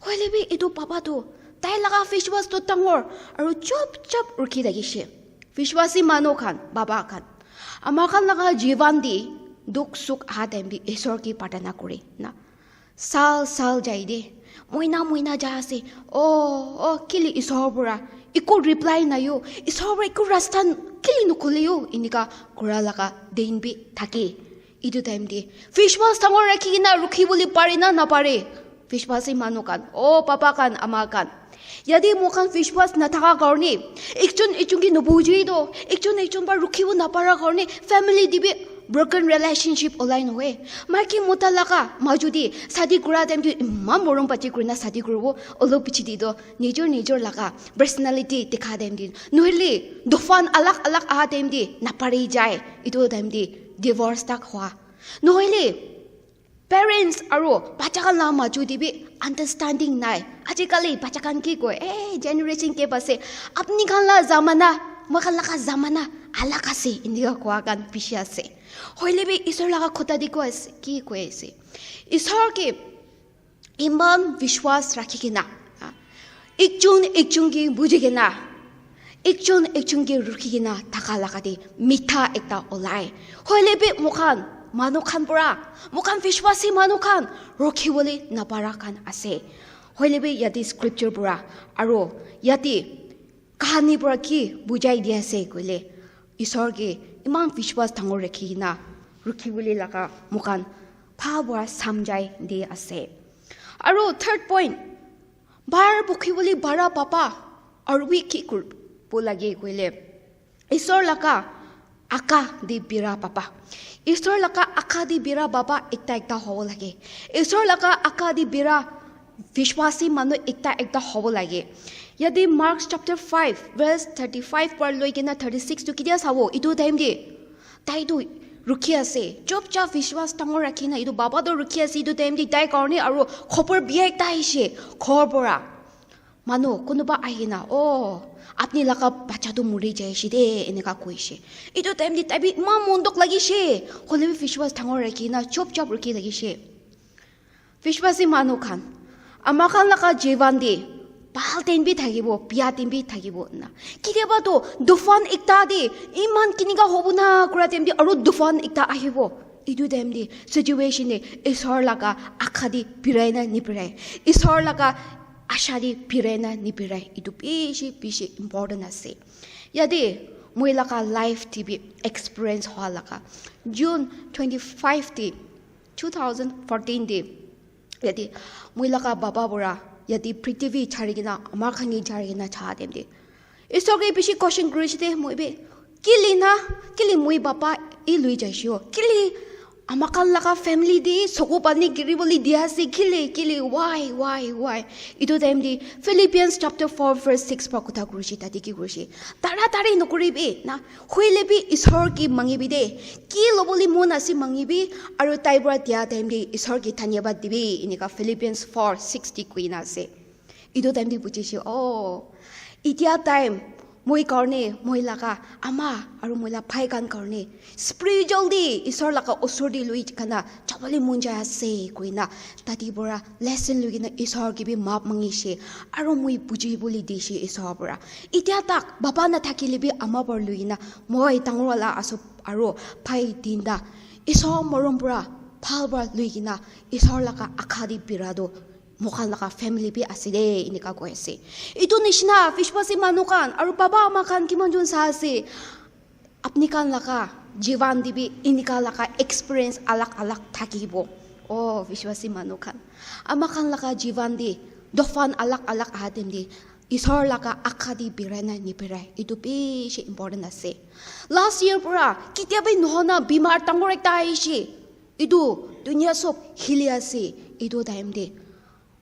hoile bi idu papa to tai laga fishwas to tangor aru chop chop rukhi dagishi fishwasi mano khan baba khan amar khan laga jivan di duk suk adem bi Ishor ki pratana kore na sal jai de moina ja ase oh kili Ishor pura iku reply na yo Ishor iku rastan kili nukule yo inika kura laga dein bi thake इदु time दे विश्वास थांगो रखी ना रुखी बोली पारे ना ना पारे विश्वासी मानो कान ओ पापा कान अमा कान यदि मोखान विश्वास न था करने एक की नबुजी दो एक पर रुखी वो ना पारा करने फैमिली दिबे broken relationship online हुए मार्की मोटा लगा मौजूदी शादी कुरा टाइम की मां मोरम पची कुरना शादी कुरबो ओलो पिची दी दो नेजर लगा पर्सनालिटी दिखा देम दी नोहली दुफान अलग अलग आ देम दी ना पड़ी जाए इतो देम दी डिवोर्स तक हुआ Nohli parents aro bachakan la maju dibi understanding nai ajikali bachakan ki ko generation ke pase apni kan la zamana makan la ka zamana ala ka se indiga ko kan pisha se hoile bi isor la ka khota di ko ase ki ko ase isor ke iman vishwas rakhikena ekjun ki bujigena ekjun ki rukhigena thakala ka di mitha ekta olai hoile bi mukhan मानो खान पुरा मुखान विश्वासी मानो खान रोखी बोले नपारा खान आसे होइले बे यदि scripture पुरा आरो यदि कहानी पुरा की बुझाई दिया से कोले ईश्वर के इमान विश्वास थांगो रखी ना रोखी बोले लगा मुखान फाबुआ समझाई दे आसे आरो थर्ड पॉइंट बार बुखी बोले बारा पापा और वी की कुर बोलागे कोले ईश्वर लगा आका दि बिरा पापा ईश्वर लका आका दि बिरा बाबा एकता हो लगे ईश्वर लका आका दि बिरा विश्वासी मानो एकता हो लगे यदि मार्क्स चैप्टर 5 वर्स 35 पर लइके ना 36 तो किदिया सावो इदु टाइम दे ताइदु रुखि आसे चुपचाप विश्वास तंगो राखि ना इदु बाबा दो रुखि आसे इदु टाइम दे ताइ करने आरो खबर बिया एकता आइसे खबर बरा मानो कोनुबा आइना ओ अपनी लका बच्चा तो मुड़ी जाए दे इनका कोई से इतो टाइम दी तभी मां मोंदक लगी से होले भी विश्वास थांगो रखी ना चुपचाप रुकी लगी से विश्वासी मानो खान अमा खान लका जीवन दे पाल तेन भी थागिबो पिया तेन भी थागिबो ना किदेबा तो दुफान एकता दे इमान किनिका होबो ना कुरा तेन दे अरु दुफान एकता आहिबो इदु टाइम दे सिचुएशन ने ईश्वर लका आखा दी पिराय ना निपिराय ईश्वर लका आशादी पिरेना निपिराय इदु पिशी इम्पोर्टेंट आसे यदि मुइला का लाइफ टीवी एक्सपीरियंस हुआ लगा जून 25 दे 2014 दे यदि मुइला का बाबा बोरा यदि पृथ्वी छारिगिना अमा खंगी छारिगिना छा देम दे इसो के पिशी क्वेश्चन ग्रिच दे मुइबे किली मुइ बापा इ लुइ जाइयो किली अमाकान लगा फैमिली दे सको पानी गिरी बोली दिया से किले why इतो टाइम दे फिलिपियंस चैप्टर 4 वर्स 6 पर कुथा गुरुशी ताती की गुरुशी तारा नकुरी बे ना होइले बे ईश्वर की मंगी बी दे की लोबोली मोन आसी मंगी बी अरु ताइब्रा दिया टाइम दे ईश्वर की धन्यवाद दिबे इनिका फिलिपियंस 4:60 क्वीना से इतो time they बुझिसे O इतिया time moi karne moi laka ama aru moi la phai kan karne spiritual di isor laka osor di lui kana chabali munja ase koina tati bora lesson lugina isor gibi map mangi she aru moi buji boli di she isor bora itia tak baba na thakile bi ama bor luina moi tangrola aso aru phai dinda isor morom bora phal bora luigina isor laka akhadi birado मोखान लगा family भी आसिले इनका कोई से इतो निशना विश्वासी मानो कान और बाबा अम्मा कान की मंजून सासे अपनी कान लगा जीवन दिबी इनका लगा एक्सपीरियंस अलग थाकी बो ओ विश्वासी मानो कान अम्मा कान लगा जीवन दी दोफान अलग आदम दी ईश्वर लगा आखा दी बिराना निपिराय इतो पेशे इम्पोर्टेंट आसे लास्ट ईयर पूरा कितिया भी नहोना बीमार तंगोर एकता आइसे इतो दुनिया सब हिलिया से इतो टाइम दे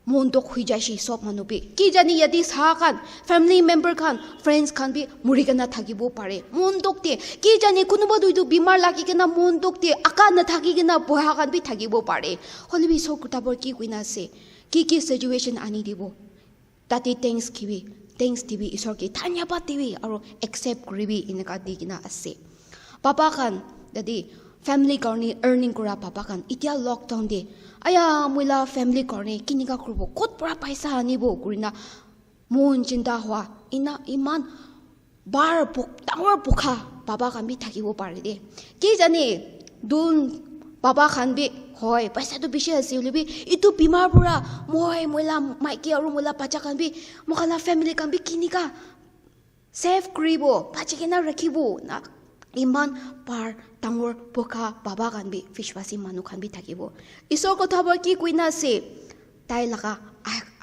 मोंदो खुई जाशी सब मनुबी की जानी यदि सा Khan family member Khan friends Khan भी मुरिगना थागिबो पारे मोंदोक ते की जानी कुनुबा दुइदु बीमार लागिगना मोंदोक ते आका न थागिगना बोहा खान भी थागिबो पारे होली भी सो कुटाबर की कुइना से की सिचुएशन आनी दिबो ताती थैंक्स दिबी ईश्वर की धन्यवाद दिबी और एक्सेप्ट करिबी इनका दिगिना आसे पापा खान यदि फैमिली करनी अर्निंग करा पापा खान इतिया लॉकडाउन दे आया मुला फैमिली करने किनिका करबो खुद पूरा पैसा आनिबो गुरिना मोन चिंता हुआ इना इमान बार टावर पुखा बाबा खान भी थाकिबो पारे दे की जाने दुन बाबा खान भी होय पैसा तो बिशे आसिले भी इतु बीमार पूरा मोय मुला माइकी और मुला पाचा खान भी मोखाला फैमिली खान भी किनिका सेफ करिबो पाचिकेना रखिबो ना ইমান পাৰ ডাঙৰ পোকা বাবা কান বি বিশ্বাসী মানুহ খান বি থাকিব ঈশ্বৰ কথাবোৰ কি কৈ না আছে তাই লগা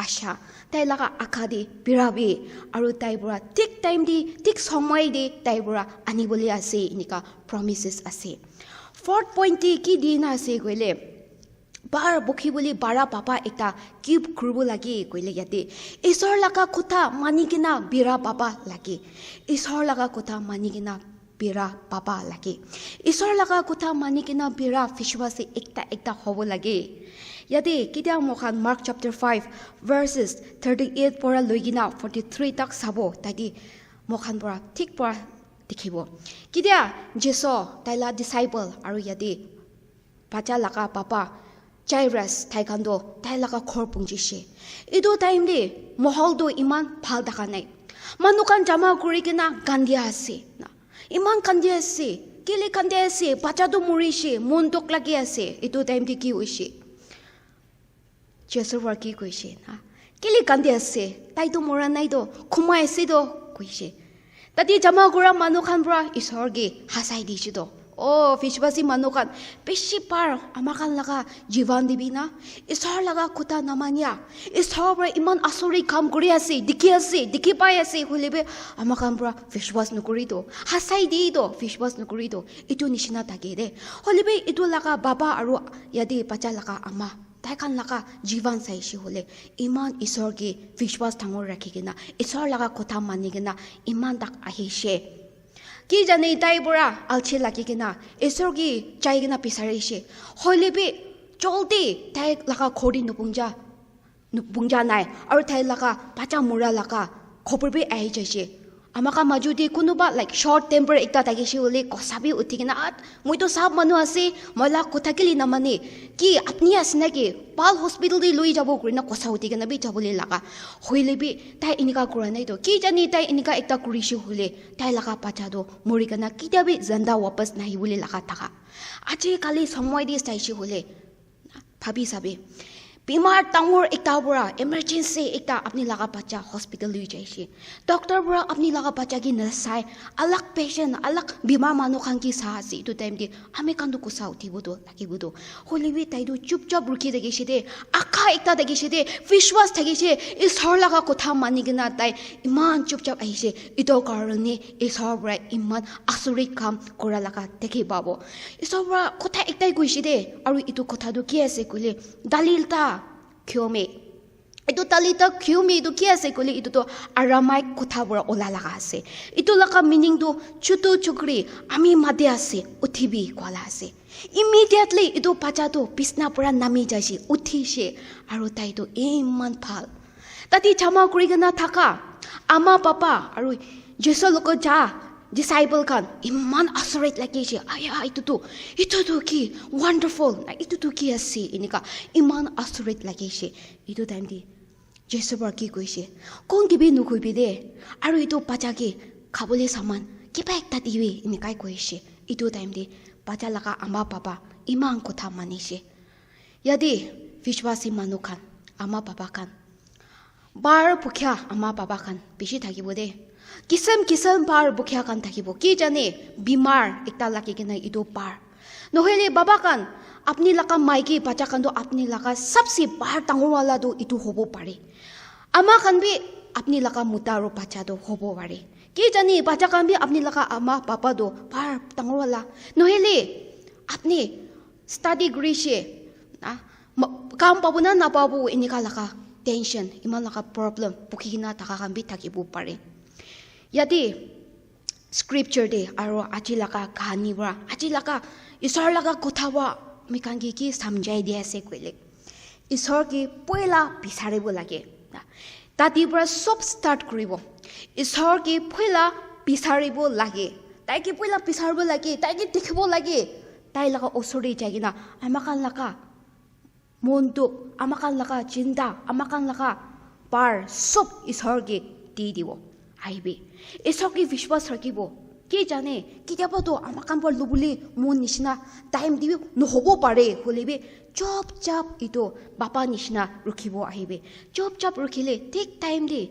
আশা তাই লগা আশা দি বিৰাবি আৰু তাই পৰা ঠিক টাইম দি ঠিক সময় দি তাই পৰা আনিবলৈ আছে এনেকা প্ৰমিছেছ আছে ফৰ্থ পইণ্ট কি দিন আছে কৈলে বাৰ বখি বুলি বাৰা পাপা এটা কি কৰিব লাগে কৈলে ইয়াতে ঈশ্বৰ লগা কথা মানি কিনা বিৰা পাপা লাগে ঈশ্বৰ লগা কথা মানি কিনা বিৰা পাপা লাগে ঈশ্বৰ লগা কথা মানি কিনা বিৰা বিশ্বাসী একটা হ'ব লাগে ইয়াতে কেতিয়া মখান মাৰ্ক চেপ্টাৰ 5 ভাৰ্চেছ 38 পৰা লৈ কিনা 43 তাক চাব তাই মখান পৰা ঠিক পৰা দেখিব কেতিয়া জেছ তাইলা ডিসাইপল আৰু ইয়াতে বাচ্চা লগা papa Jairus taikando tai laka khor pungjise ido time de mohol do iman phal daka nai manukan jama kuri kena gandia ase na iman gandia ase kile gandia ase bacha do murise mondok lagi ase ido time de ki hoise Jesus war ki koise na kile gandia ase tai do mora nai do khumai ase do koise tati jama kura manukan bra ishor ge hasai di do Oh, fishbasi manukan beshi par amakan laga jivan dibina ishor laga kuta namanya ishor bra iman asuri kam kuri ase dikhi pai ase hulebe amakan bra fishbas nukuri do hasai di do fishbas nukuri do itu nishina tage de hulebe itu laga baba aru yadi pacha laga ama taikan laga jivan saishi hole iman ishor ge fishbas thangor rakhigena ishor laga kuta manigena iman tak ahishe কি জানে তাই বৰা আলছে লাগি কিনা ঈশ্বৰ কি চাই কিনা পিছাৰিছে হলেবি জলদি তাই লাগা খৰি নুপুংজা নাই আৰু তাই লাগা পাচা মুৰা লাগা খবৰবি আহি যাইছে আমাকা মাজুদি কোনোবা লাইক শৰ্ট টেম্পাৰ একটা থাকিছে হলে কসাবি উঠি কিনা মইতো সব মানুহ আছে মলা কথা কিলি নামানে কি আপনি আছে নাকি পাল হস্পিটাল দি লৈ যাব কৰি না কসা উঠি কিনা বি যাবলে লাগা হইলেবি তাই ইনিকা কৰা নাই তো কি জানি তাই ইনিকা একটা কৰিছে হলে তাই লাগা পাচা দো মৰি কিনা কিতাবি জন্দা वापस নাহি বুলি লাগা থাকা আজি কালি সময় দি চাইছে হলে ভাবি সাবে बीमार टांगोर एकता बुरा इमरजेंसी एकता अपनी लगा बच्चा हॉस्पिटल ले जाइए डॉक्टर बुरा अपनी लगा बच्चा की नसाय अलग पेशेंट अलग बीमार मानो खान की साहसी तो टाइम दे हमें कंदो कुसा उठी बुदो लगी बुदो होलीबी ताइदो चुपचाप रुकी देगिसे दे आखा एकता देगिसे दे विश्वास थगिसे इस हर लगा कोथा मानि गना ताइ इमान चुपचाप आइसे इतो कारणे इस हर बुरा इमान आसुरी काम कोरा लगा देखि बाबो इस बुरा कोथा एकताइ गइसे दे आरो इतो कोथा दो की आसे कले दलिलता Kyome. Ito talita kyome ito kia se kuli ito to Aramaic kutabura ola laga ase. Ito laka meaning to chutu chukri ami made ase utibi kwala ase. Immediately ito pacha to pisna pura nami jaisi uthi she aru tai to iman phal. Tati chama kuri gana thaka ama papa aru jeso loko ja disciple kan iman asoret lagi she aya itu to ki wonderful na itu to ki ase inika iman asoret lagi she itu time di jesu bar ki koise kon ki bi nu koi bi de aru itu pacha ki khabole saman kiba ekta diwe inikai koise itu time di pacha laga ama papa iman kotha manise yadi vishwasi manu kan ama papa kan bar pukhya ama papa kan bishi thakibo de किसम पार बुखिया कान থাকিব কি জানে बीमार एकता लाके के इदो पार नहेले बाबा कान अपनी लका Mikey बच्चा कान दो अपनी लका सबसे पार टांगो वाला दो इतु होबो पारे अमा कान भी अपनी लका मुतारो बच्चा दो होबो पारे की जाने बच्चा कान भी अपनी लका अमा पापा दो पार टांगो वाला नहेले अपनी स्टडी ग्रीशे काम पाबो ना पाबो इनिका लका टेंशन इमा लका प्रॉब्लम बुखिना taka कान भी থাকিবो पारे यदि स्क्रिप्चर दे आरो आजि लगा कहानी बरा आजि लगा ईश्वर लगा कथा बा मिकांगी की समझाई दिया से कोइले ईश्वर की पहिला बिसारेबो लागे ताति बरा सब स्टार्ट करिबो ईश्वर की पहिला बिसारेबो लागे ताइ की पहिला बिसारबो लागे ताइ की देखबो लागे ताइ लगा ओसोरी जागिना आमाकान लगा मोनतो आमाकान लगा चिंता आमाकान लगा पार सब ईश्वर के दी दिबो आइबे ईश्वर की विश्वास रखिबो কি জানে কেতিয়াবাতো আমাৰ কাম বৰ লুবুলি মন নিচিনা টাইম দিবি নহ'ব পাৰে হ'লেবি চপ চাপ ইটো বাপা নিচিনা ৰখিব আহিবি চপ চাপ ৰখিলে ঠিক টাইম দি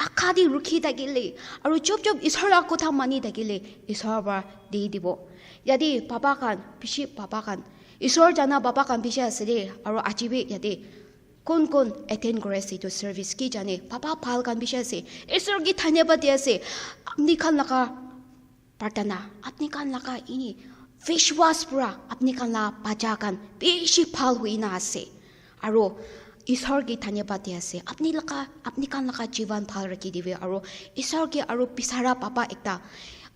আশা দি ৰখি থাকিলে আৰু চপ চপ ঈশ্বৰৰ কথা মানি থাকিলে ঈশ্বৰৰ পৰা দি দিব যদি বাবা কান পিছে বাবা কান ঈশ্বৰ জানা বাবা কান পিছে আছে দেই আৰু আজিবি যদি কোন কোন এটেন্ড কৰে আছে এইটো সাৰ্ভিস কি জানে বাবা ভাল কান পিছে আছে ঈশ্বৰ কি ধন্যবাদ দি আছে আপনি খান লাগা প্ৰাৰ্থনা আপনি কান লাগা ইনি विश्वास पुरा अपनी काला पाजाकान बेसी फाल हुईना आसे आरो ईश्वर की धन्यवाद दियासे अपनी कान लका जीवन फाल रखी दिवे आरो ईश्वर के आरो पिसारा पापा एकता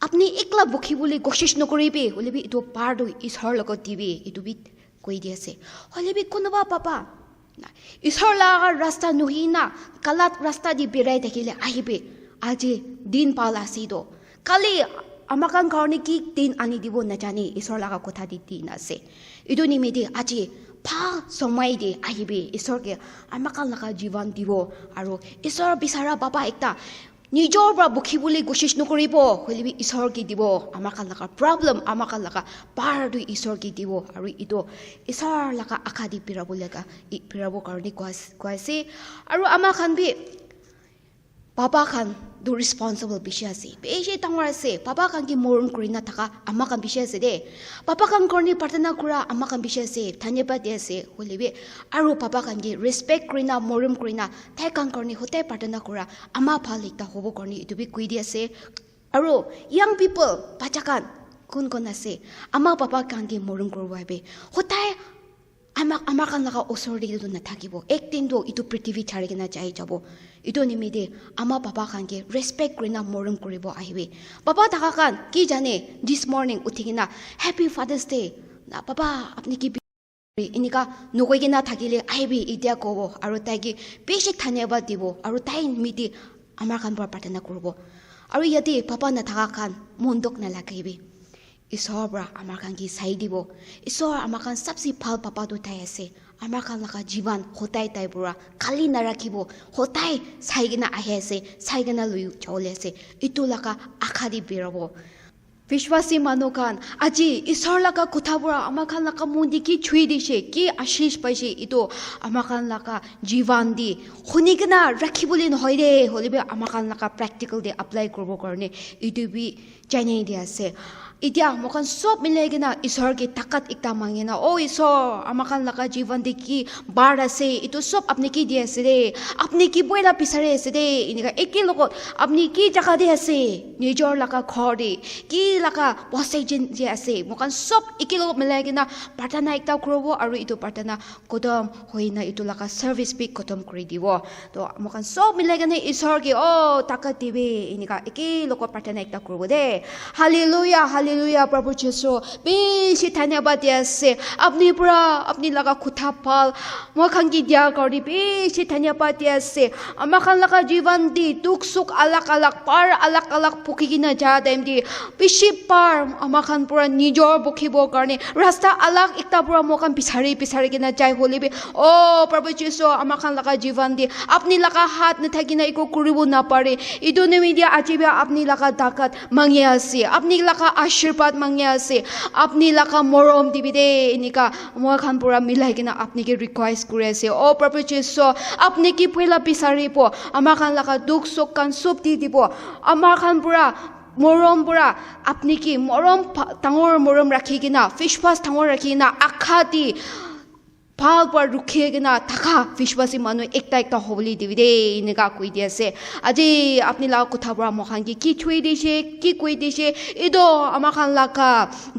अपनी एकला बुखी बोली कोशिश नकरिबे होलेबि इतो पार दो ईश्वर लगत दिवे इतो बि कइ दियासे होलेबि कोनबा पापा ईश्वर लागा रास्ता नहिना गलत रास्ता दि बेराय থাকিলে আহিবে আজি दिन पाल आसिदो काली আমাকান কাৰণে কি দিন আনি দিব নাজানে ঈশ্বৰ লগা কথা দি দিন আছে ইটো নিমিতে আজি ভাল সময় দি আহিবে ঈশ্বৰকে আমাকান লগা জীৱন দিব আৰু ঈশ্বৰ বিচাৰা বাবা একটা নিজৰ পৰা বুখিবলৈ কোशिश নকৰিব হলিবি ঈশ্বৰ কি দিব আমাকান লগা প্ৰবলেম আমাকান লগা পাৰ দি ঈশ্বৰ কি দিব আৰু ইটো ঈশ্বৰ লগা আশা দি পিৰাব কাৰণে কৈছে আৰু আমাকান B Papa kan do responsible bisha se. Beje tangwar se. Papa kan ki moron kurina taka amma kan bisha se de. Papa kan korni partana kura amma kan bisha se. Dhanyabad de se. Holebe aru papa kan ki respect kurina moron kurina thai kan korni hote partana kura amma phalikta hobo korni itu bi kui dia se. Aru young people pachakan kun ase. Amma papa kan ki moron kurwa be. Hotai আমাৰ কান লগা ওচৰতে ইটো নাথাকিব একদিনটো ইটো পৃথিৱী ছাড়ি কিনা যাই যাব ইটো নিমিতে আমাৰ পাপা খানকে ৰেসপেক্ট কৰি না মৰম কৰিব আহিবে পাপা থাকা কান কি জানে দিস মৰ্নিং উঠি কিনা হ্যাপি ফাদার্স ডে না পাপা আপনি কি ইনিকা নকৈ কিনা থাকিলে আহিবি এতিয়া ক'ব আৰু তাইকে বেছি ধন্যবাদ দিব আৰু তাই নিমিতে আমাৰ কান পৰা প্ৰাৰ্থনা কৰিব আৰু ইয়াতে পাপা নাথাকা কান মনদক নালাগিবি ঈশ্বৰ পৰা আমাৰ কান কি চাই দিব ঈশ্বৰ আমাৰ কান সবচে ভাল পাপাটো ঠাই আছে আমাৰ কান লগা জীৱন হতাই তাই পৰা খালি নাৰাখিব হতাই চাই কিনা আহি আছে চাই কিনা লৈ চলে আছে ইটো লগা আশা দি বিৰাব বিশ্বাসী মানুহ কান আজি ঈশ্বৰ লগা কথাবোৰ আমাৰ কান লগা মন্দি কি ছুই দিছে কি আশীষ পাইছে ইটো আমাৰ কান লগা জীৱন দি শুনি কিনা ৰাখিবলৈ নহয় দে হ'লেবি আমাৰ কান লগা প্ৰেক্টিকেল দে এপ্লাই কৰিব কাৰণে ইটো বি জানি দি আছে এতিয়া মকান সব মিলাই কিনা ঈশ্বৰ কি তাকাত একটা মাঙে না ও ঈশ্বৰ আমাকান লগা জীৱন দি কি বাৰ আছে ইটো সব আপনি কি দি আছে দে আপনি কি বইলা পিছাৰে আছে দে ইনিকা একে লগত আপনি কি জাগা দি আছে নিজৰ লগা ঘৰ দি কি লগা বসে যে আছে মকান সব একে লগত মিলাই কিনা প্ৰাৰ্থনা একটা কৰিব আৰু ইটো প্ৰাৰ্থনা কদম হৈ না ইটো লগা সাৰ্ভিস বি খতম কৰি দিব তো মকান সব মিলাই কিনা ঈশ্বৰ কি ও তাকাত দিবে ইনিকা একে লগত প্ৰাৰ্থনা একটা কৰিব দে hallelujah Hallelujah, Prabhu Jesu. Beshi dhanyabad diase. Apni pura, apni laga kuthapal. Mokan ki dia kori beshi dhanyabad diase. Amakan laga jivan di duk suk alak par alak pukikina jadem di. Beshi par amakan pura nijor bukhibo karne. Rasta alak ikta pura mokan pisari kina jai holibi. Oh, Prabhu Jesu, amakan laga jivan di. Apni laga hat nathakina iko kuribu na pare. Ido nemidia ajiba apni laga dakat mangyasi. Apni laga आशीर्वाद मांगे आसे अपनी लका मरम दिबिदे इनिका मोर खान पूरा मिलाई किना अपनी के रिक्वेस्ट करे आसे ओ प्रभु जीसु अपनी की पहिला पिसारिपो आमा खान लका दुख सुख कान सब दि दिबो आमा खान पूरा मरम पूरा अपनी की मरम टांगर मरम राखि किना विश्वास टांगर राखि किना आखा दि ভাল পৰ रुखिए किना थाका विश्वासी मानु एकटा होबली दिबिदे इनिका कइ दियासे আজি আপনি লা কথা বৰা মখান কি ছুই দিছে কি কই দিছে ইদো আমাখান লাকা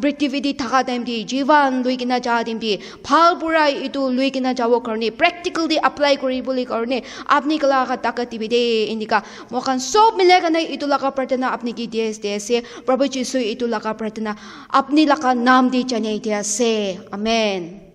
ব্ৰেকটিভিটি থাকা টাইম দি জীবন লৈ কিনা যা দিম দি ভাল পুৰা ইটো লৈ কিনা যাব কাৰণে প্ৰেক্টিকেলি এপ্লাই কৰিবলৈ কাৰণে আপনি কলা তাকা দিবিদে ইনিকা মখান সব মিলাই কিনা ইটো লাকা প্ৰাৰ্থনা আপনি কি দিছে প্ৰভু যীশু ইটো লাকা প্ৰাৰ্থনা আপনি লাকা নাম দি জানাই দিয়াছে আমেন